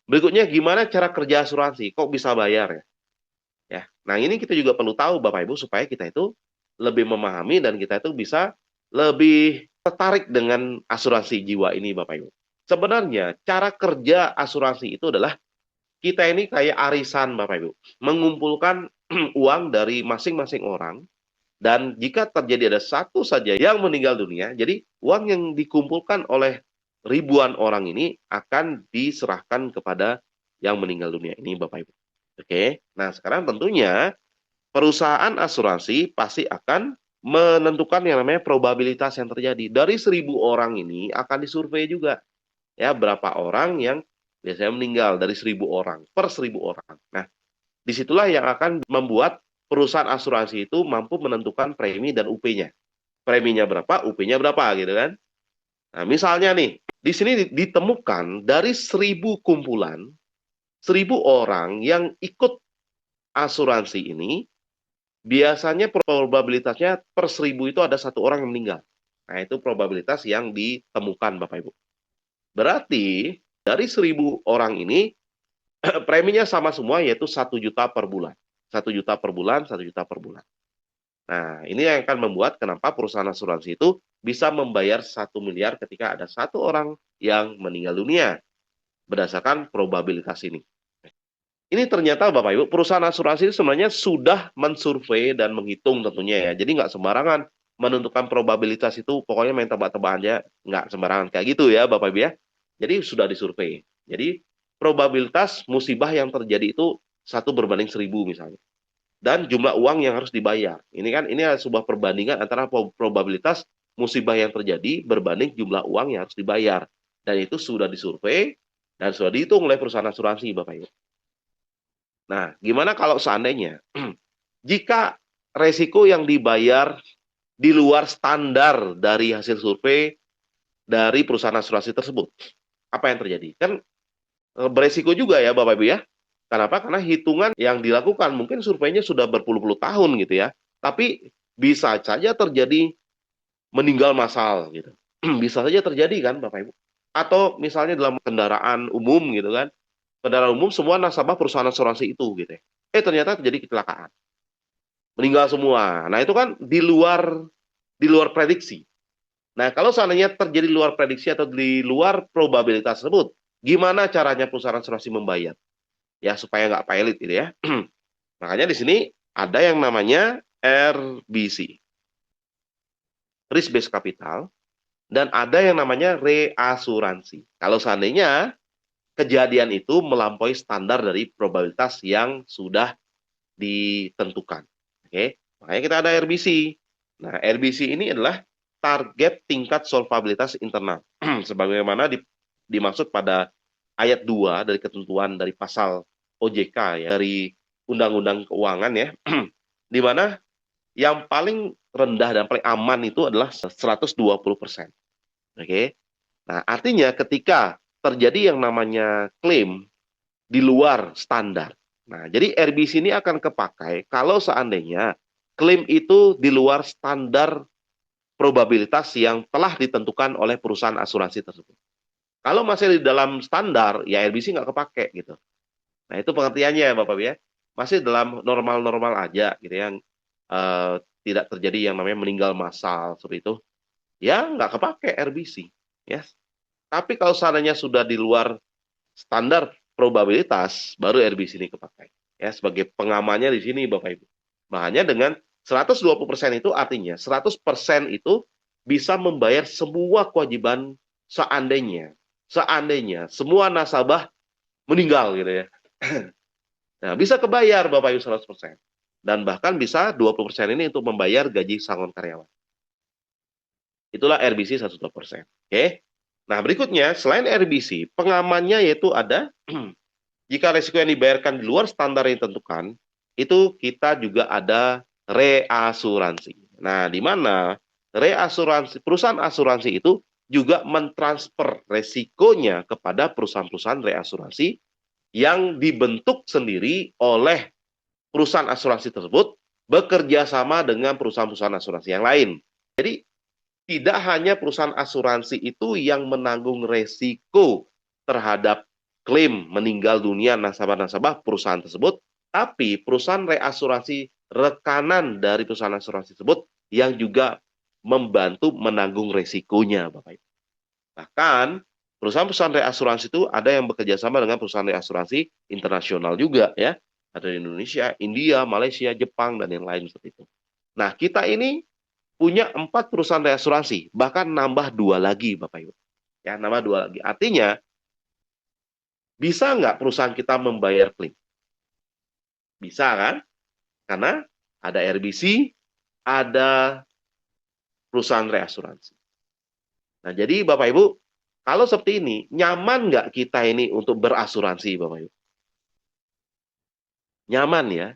Berikutnya, gimana cara kerja asuransi? Kok bisa bayar ya? Ya. Nah, ini kita juga perlu tahu Bapak Ibu supaya kita itu lebih memahami dan kita itu bisa lebih tertarik dengan asuransi jiwa ini Bapak Ibu. Sebenarnya cara kerja asuransi itu adalah kita ini kayak arisan Bapak Ibu, mengumpulkan uang dari masing-masing orang dan jika terjadi ada satu saja yang meninggal dunia, jadi uang yang dikumpulkan oleh ribuan orang ini akan diserahkan kepada yang meninggal dunia ini Bapak Ibu. Oke, nah sekarang tentunya perusahaan asuransi pasti akan menentukan yang namanya probabilitas yang terjadi. Dari 1.000 orang ini akan disurvei juga ya berapa orang yang biasanya meninggal dari 1.000 orang per 1.000 orang. Nah, disitulah yang akan membuat perusahaan asuransi itu mampu menentukan premi dan UP-nya. Preminya berapa, UP-nya berapa gitu kan. Nah, misalnya nih, di sini ditemukan dari 1.000 kumpulan, 1.000 orang yang ikut asuransi ini, biasanya probabilitasnya per 1.000 itu ada satu orang yang meninggal. Nah, itu probabilitas yang ditemukan Bapak Ibu. Berarti dari 1.000 orang ini preminya sama semua yaitu 1 juta per bulan. 1 juta per bulan, 1 juta per bulan. Nah, ini yang akan membuat kenapa perusahaan asuransi itu bisa membayar 1 miliar ketika ada satu orang yang meninggal dunia berdasarkan probabilitas ini. Ini ternyata Bapak Ibu, perusahaan asuransi itu sebenarnya sudah mensurvei dan menghitung tentunya ya. Jadi nggak sembarangan menentukan probabilitas itu, pokoknya main tebak-tebak aja, nggak sembarangan kayak gitu ya Bapak Ibu ya. Jadi sudah disurvei. Jadi probabilitas musibah yang terjadi itu 1 berbanding 1.000 misalnya. Dan jumlah uang yang harus dibayar. Ini kan ini adalah sebuah perbandingan antara probabilitas musibah yang terjadi berbanding jumlah uang yang harus dibayar. Dan itu sudah disurvei dan sudah dihitung oleh perusahaan asuransi Bapak Ibu. Nah, gimana kalau seandainya jika resiko yang dibayar di luar standar dari hasil survei dari perusahaan asuransi tersebut? Apa yang terjadi? Kan beresiko juga ya Bapak Ibu ya. Kenapa? Karena hitungan yang dilakukan mungkin surveinya sudah berpuluh-puluh tahun gitu ya. Tapi bisa saja terjadi meninggal massal gitu. Bisa saja terjadi kan Bapak Ibu. Atau misalnya dalam kendaraan umum gitu kan. Kendaraan umum semua nasabah perusahaan asuransi itu gitu ya. Ternyata terjadi kecelakaan. Meninggal semua. Nah, itu kan di luar prediksi. Nah, kalau seandainya terjadi luar prediksi atau di luar probabilitas tersebut, gimana caranya perusahaan asuransi membayar? Ya, supaya nggak pilot gitu ya. Makanya di sini ada yang namanya RBC, Risk Based Capital, dan ada yang namanya reasuransi. Kalau seandainya kejadian itu melampaui standar dari probabilitas yang sudah ditentukan. Oke, makanya kita ada RBC. Nah, RBC ini adalah target tingkat solvabilitas internal. Sebagaimana dimaksud pada ayat 2 dari ketentuan dari pasal OJK ya, dari Undang-Undang Keuangan ya, di mana yang paling rendah dan paling aman itu adalah 120%. Oke. Nah, artinya ketika terjadi yang namanya klaim di luar standar. Nah, jadi RBC ini akan kepakai kalau seandainya klaim itu di luar standar probabilitas yang telah ditentukan oleh perusahaan asuransi tersebut. Kalau masih di dalam standar, ya RBC nggak kepake gitu. Nah, itu pengertiannya Bapak ya. Masih dalam normal-normal aja gitu yang tidak terjadi yang namanya meninggal massal seperti itu. Ya nggak kepake RBC. Ya. Tapi kalau seandainya sudah di luar standar probabilitas, baru RBC ini kepakai. Ya, sebagai pengamannya di sini Bapak Ibu. Makanya dengan 120% itu artinya 100% itu bisa membayar semua kewajiban seandainya. Seandainya semua nasabah meninggal gitu ya. Nah, bisa kebayar Bapak Ibu 100%. Dan bahkan bisa 20% ini untuk membayar gaji sangon karyawan. Itulah RBC 120%. Oke. Nah, berikutnya selain RBC, pengamannya yaitu ada jika risiko yang dibayarkan di luar standar yang ditentukan, itu kita juga ada reasuransi. Nah, di mana reasuransi perusahaan asuransi itu juga mentransfer resikonya kepada perusahaan-perusahaan reasuransi yang dibentuk sendiri oleh perusahaan asuransi tersebut bekerja sama dengan perusahaan-perusahaan asuransi yang lain. Jadi tidak hanya perusahaan asuransi itu yang menanggung resiko terhadap klaim meninggal dunia nasabah-nasabah perusahaan tersebut, tapi perusahaan reasuransi rekanan dari perusahaan asuransi tersebut yang juga membantu menanggung resikonya, Bapak Ibu. Bahkan perusahaan-perusahaan reasuransi itu ada yang bekerja sama dengan perusahaan reasuransi internasional juga ya. Ada di Indonesia, India, Malaysia, Jepang, dan yang lain seperti itu. Nah, kita ini punya 4 perusahaan reasuransi, bahkan nambah 2 lagi, Bapak Ibu. Ya, nambah 2 lagi. Artinya, bisa nggak perusahaan kita membayar klaim? Bisa kan? Karena ada RBC, ada perusahaan reasuransi. Nah, jadi Bapak Ibu, kalau seperti ini, nyaman nggak kita ini untuk berasuransi, Bapak Ibu? Nyaman ya.